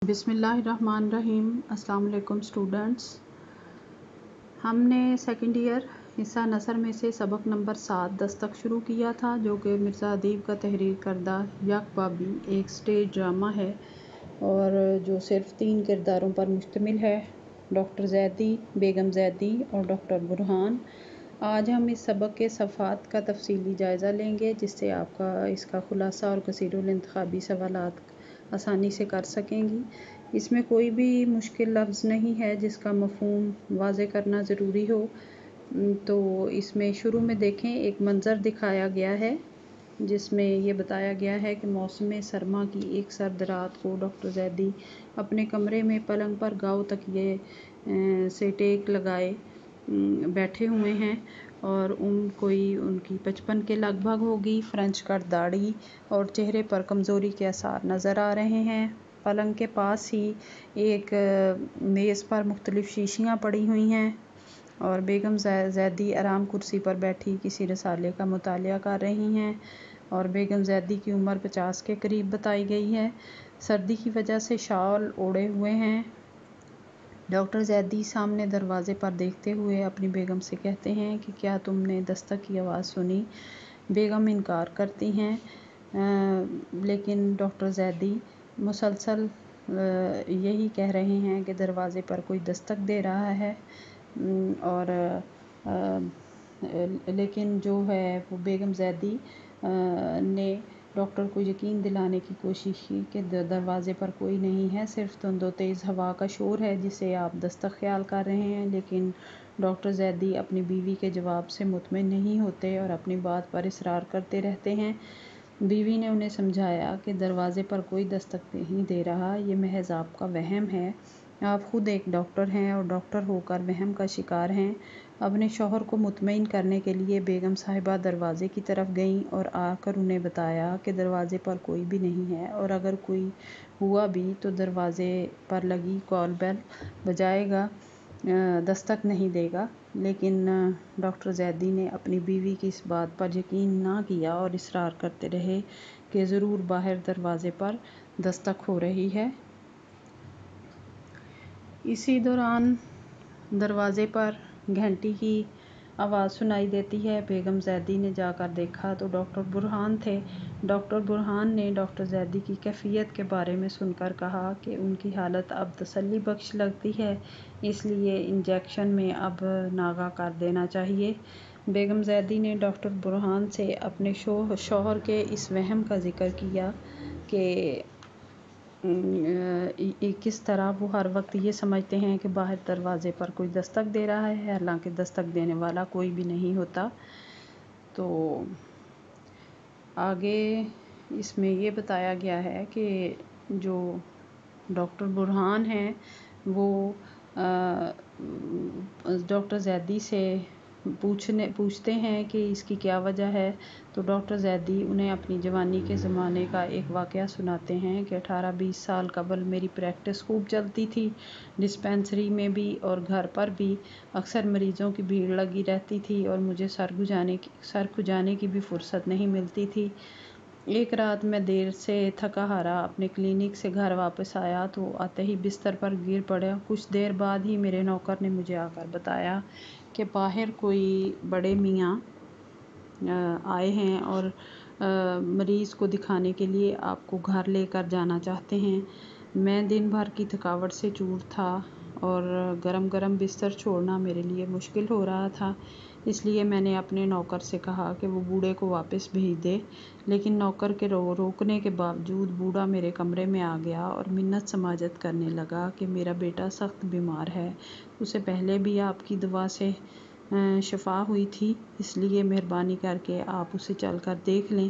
بسم اللہ الرحمن الرحیم۔ السلام علیکم اسٹوڈنٹس، ہم نے سیکنڈ ایئر حصہ نثر میں سے سبق نمبر 7 دستک شروع کیا تھا، جو کہ مرزا ادیب کا تحریر کردہ یک بابی ایک سٹیج ڈرامہ ہے اور جو صرف 3 کرداروں پر مشتمل ہے، ڈاکٹر زیدی، بیگم زیدی اور ڈاکٹر برہان۔ آج ہم اس سبق کے صفحات کا تفصیلی جائزہ لیں گے، جس سے آپ اس کا خلاصہ اور کثیر الانتخابی سوالات آسانی سے کر سکیں گی۔ اس میں کوئی بھی مشکل لفظ نہیں ہے جس کا مفہوم واضح کرنا ضروری ہو۔ تو اس میں شروع میں دیکھیں، ایک منظر دکھایا گیا ہے جس میں یہ بتایا گیا ہے کہ موسم سرما کی ایک سرد رات کو ڈاکٹر زیدی اپنے کمرے میں پلنگ پر گاؤ تکیے سے ٹیک لگائے بیٹھے ہوئے ہیں اور ان کی 55 کے لگ بھگ ہوگی۔ فرینچ کٹ داڑھی اور چہرے پر کمزوری کے آثار نظر آ رہے ہیں۔ پلنگ کے پاس ہی ایک میز پر مختلف شیشیاں پڑی ہوئی ہیں اور بیگم زیدی آرام کرسی پر بیٹھی کسی رسالے کا مطالعہ کر رہی ہیں اور بیگم زیدی کی عمر 50 کے قریب بتائی گئی ہے۔ سردی کی وجہ سے شال اوڑھے ہوئے ہیں۔ ڈاکٹر زیدی سامنے دروازے پر دیکھتے ہوئے اپنی بیگم سے کہتے ہیں کہ کیا تم نے دستک کی آواز سنی؟ بیگم انکار کرتی ہیں، لیکن ڈاکٹر زیدی مسلسل یہی کہہ رہے ہیں کہ دروازے پر کوئی دستک دے رہا ہے لیکن جو ہے وہ بیگم زیدی نے ڈاکٹر کو یقین دلانے کی کوشش کی کہ دروازے پر کوئی نہیں ہے، صرف تند و تیز ہوا کا شور ہے جسے آپ دستک خیال کر رہے ہیں۔ لیکن ڈاکٹر زیدی اپنی بیوی کے جواب سے مطمئن نہیں ہوتے اور اپنی بات پر اصرار کرتے رہتے ہیں۔ بیوی نے انہیں سمجھایا کہ دروازے پر کوئی دستک نہیں دے رہا، یہ محض آپ کا وہم ہے۔ آپ خود ایک ڈاکٹر ہیں اور ڈاکٹر ہو کر وہم کا شکار ہیں۔ اپنے شوہر کو مطمئن کرنے کے لیے بیگم صاحبہ دروازے کی طرف گئیں اور آ کر انہیں بتایا کہ دروازے پر کوئی بھی نہیں ہے اور اگر کوئی ہوا بھی تو دروازے پر لگی کال بیل بجائے گا، دستک نہیں دے گا۔ لیکن ڈاکٹر زیدی نے اپنی بیوی کی اس بات پر یقین نہ کیا اور اصرار کرتے رہے کہ ضرور باہر دروازے پر دستک ہو رہی ہے۔ اسی دوران دروازے پر گھنٹی کی آواز سنائی دیتی ہے۔ بیگم زیدی نے جا کر دیکھا تو ڈاکٹر برہان تھے۔ ڈاکٹر برہان نے ڈاکٹر زیدی کی کیفیت کے بارے میں سن کر کہا کہ ان کی حالت اب تسلی بخش لگتی ہے، اس لیے انجیکشن میں اب ناغہ کر دینا چاہیے۔ بیگم زیدی نے ڈاکٹر برہان سے اپنے شوہر کے اس وہم کا ذکر کیا کہ کس طرح وہ ہر وقت یہ سمجھتے ہیں کہ باہر دروازے پر کوئی دستک دے رہا ہے، حالانکہ دستک دینے والا کوئی بھی نہیں ہوتا۔ تو آگے اس میں یہ بتایا گیا ہے کہ جو ڈاکٹر برہان ہیں وہ ڈاکٹر زیدی سے پوچھتے ہیں کہ اس کی کیا وجہ ہے، تو ڈاکٹر زیدی انہیں اپنی جوانی کے زمانے کا ایک واقعہ سناتے ہیں کہ 18-20 سال قبل میری پریکٹس خوب چلتی تھی، ڈسپینسری میں بھی اور گھر پر بھی اکثر مریضوں کی بھیڑ لگی رہتی تھی اور مجھے سر کھجانے کی بھی فرصت نہیں ملتی تھی۔ ایک رات میں دیر سے تھکا ہارا اپنے کلینک سے گھر واپس آیا تو آتے ہی بستر پر گر پڑا۔ کچھ دیر بعد ہی میرے نوکر نے مجھے آ کر بتایا کہ باہر کوئی بڑے میاں آئے ہیں اور مریض کو دکھانے کے لیے آپ کو گھر لے کر جانا چاہتے ہیں۔ میں دن بھر کی تھکاوٹ سے چور تھا اور گرم گرم بستر چھوڑنا میرے لیے مشکل ہو رہا تھا، اس لیے میں نے اپنے نوکر سے کہا کہ وہ بوڑھے کو واپس بھیج دے، لیکن نوکر کے روکنے کے باوجود بوڑھا میرے کمرے میں آ گیا اور منت سماجت کرنے لگا کہ میرا بیٹا سخت بیمار ہے، اسے پہلے بھی آپ کی دوا سے شفا ہوئی تھی، اس لیے مہربانی کر کے آپ اسے چل کر دیکھ لیں۔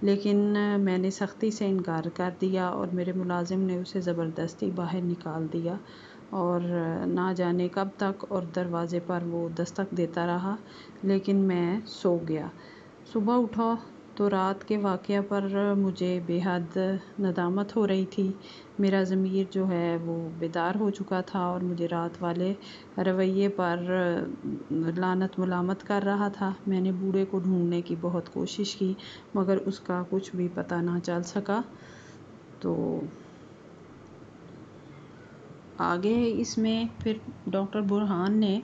لیکن میں نے سختی سے انکار کر دیا اور میرے ملازم نے اسے زبردستی باہر نکال دیا اور نہ جانے کب تک اور دروازے پر وہ دستک دیتا رہا، لیکن میں سو گیا۔ صبح اٹھا تو رات کے واقعہ پر مجھے بے حد ندامت ہو رہی تھی۔ میرا ضمیر جو ہے وہ بیدار ہو چکا تھا اور مجھے رات والے رویے پر لعنت ملامت کر رہا تھا۔ میں نے بوڑھے کو ڈھونڈنے کی بہت کوشش کی مگر اس کا کچھ بھی پتہ نہ چل سکا۔ تو آگے اس میں پھر ڈاکٹر برہان نے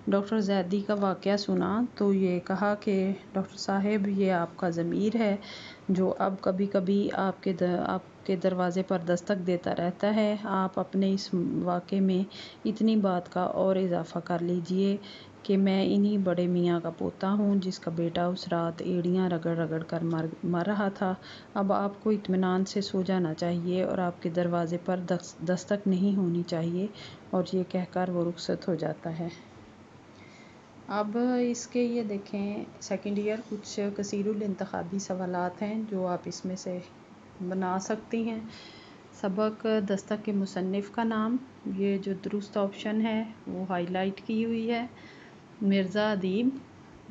ڈاکٹر زیدی کا واقعہ سنا تو یہ کہا کہ ڈاکٹر صاحب یہ آپ کا ضمیر ہے جو اب کبھی کبھی آپ کے دروازے پر دستک دیتا رہتا ہے. آپ اپنے اس واقعے میں اتنی بات کا اور اضافہ کر لیجئے کہ میں انہی بڑے میاں کا پوتا ہوں جس کا بیٹا اس رات ایڑیاں رگڑ رگڑ کر مر رہا تھا. اب آپ کو اطمینان سے سو جانا چاہیے اور آپ کے دروازے پر دستک نہیں ہونی چاہیے. اور یہ کہہ کر وہ رخصت ہو جاتا ہے. اب اس کے یہ دیکھیں سیکنڈ ایئر کچھ کثیر الانتخابی سوالات ہیں جو آپ اس میں سے بنا سکتی ہیں. سبق دستک کے مصنف کا نام، یہ جو درست آپشن ہے وہ ہائی لائٹ کی ہوئی ہے، مرزا ادیب.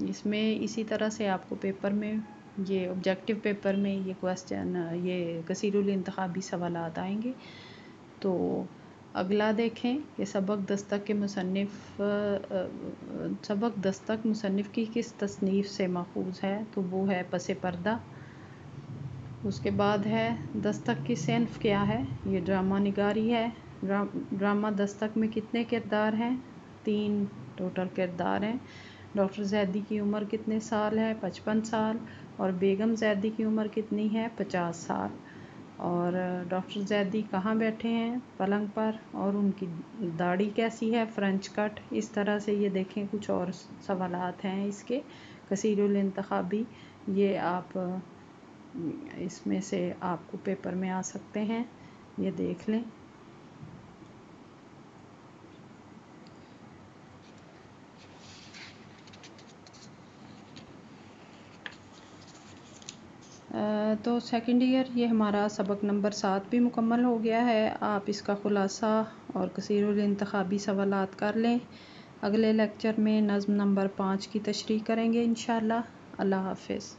اس میں اسی طرح سے آپ کو پیپر میں یہ آبجیکٹو پیپر میں یہ کویسچن یہ کثیر الانتخابی سوالات آئیں گے. تو اگلا دیکھیں کہ سبق دستک مصنف کی کس تصنیف سے ماخوذ ہے، تو وہ ہے پس پردہ. اس کے بعد ہے دستک کی صنف کیا ہے، یہ ڈرامہ نگاری ہے. ڈرامہ دستک میں کتنے کردار ہیں؟ 3 ٹوٹل کردار ہیں. ڈاکٹر زیدی کی عمر کتنے سال ہے؟ 55 سال. اور بیگم زیدی کی عمر کتنی ہے؟ 50 سال. اور ڈاکٹر زیدی کہاں بیٹھے ہیں؟ پلنگ پر. اور ان کی داڑھی کیسی ہے؟ فرنچ کٹ. اس طرح سے یہ دیکھیں کچھ اور سوالات ہیں اس کے کثیر الانتخابی، یہ آپ اس میں سے آپ کو پیپر میں آ سکتے ہیں، یہ دیکھ لیں. تو سیکنڈ ایئر یہ ہمارا سبق نمبر 7 بھی مکمل ہو گیا ہے. آپ اس کا خلاصہ اور کثیر الانتخابی سوالات کر لیں. اگلے لیکچر میں نظم نمبر 5 کی تشریح کریں گے انشاءاللہ. اللہ حافظ.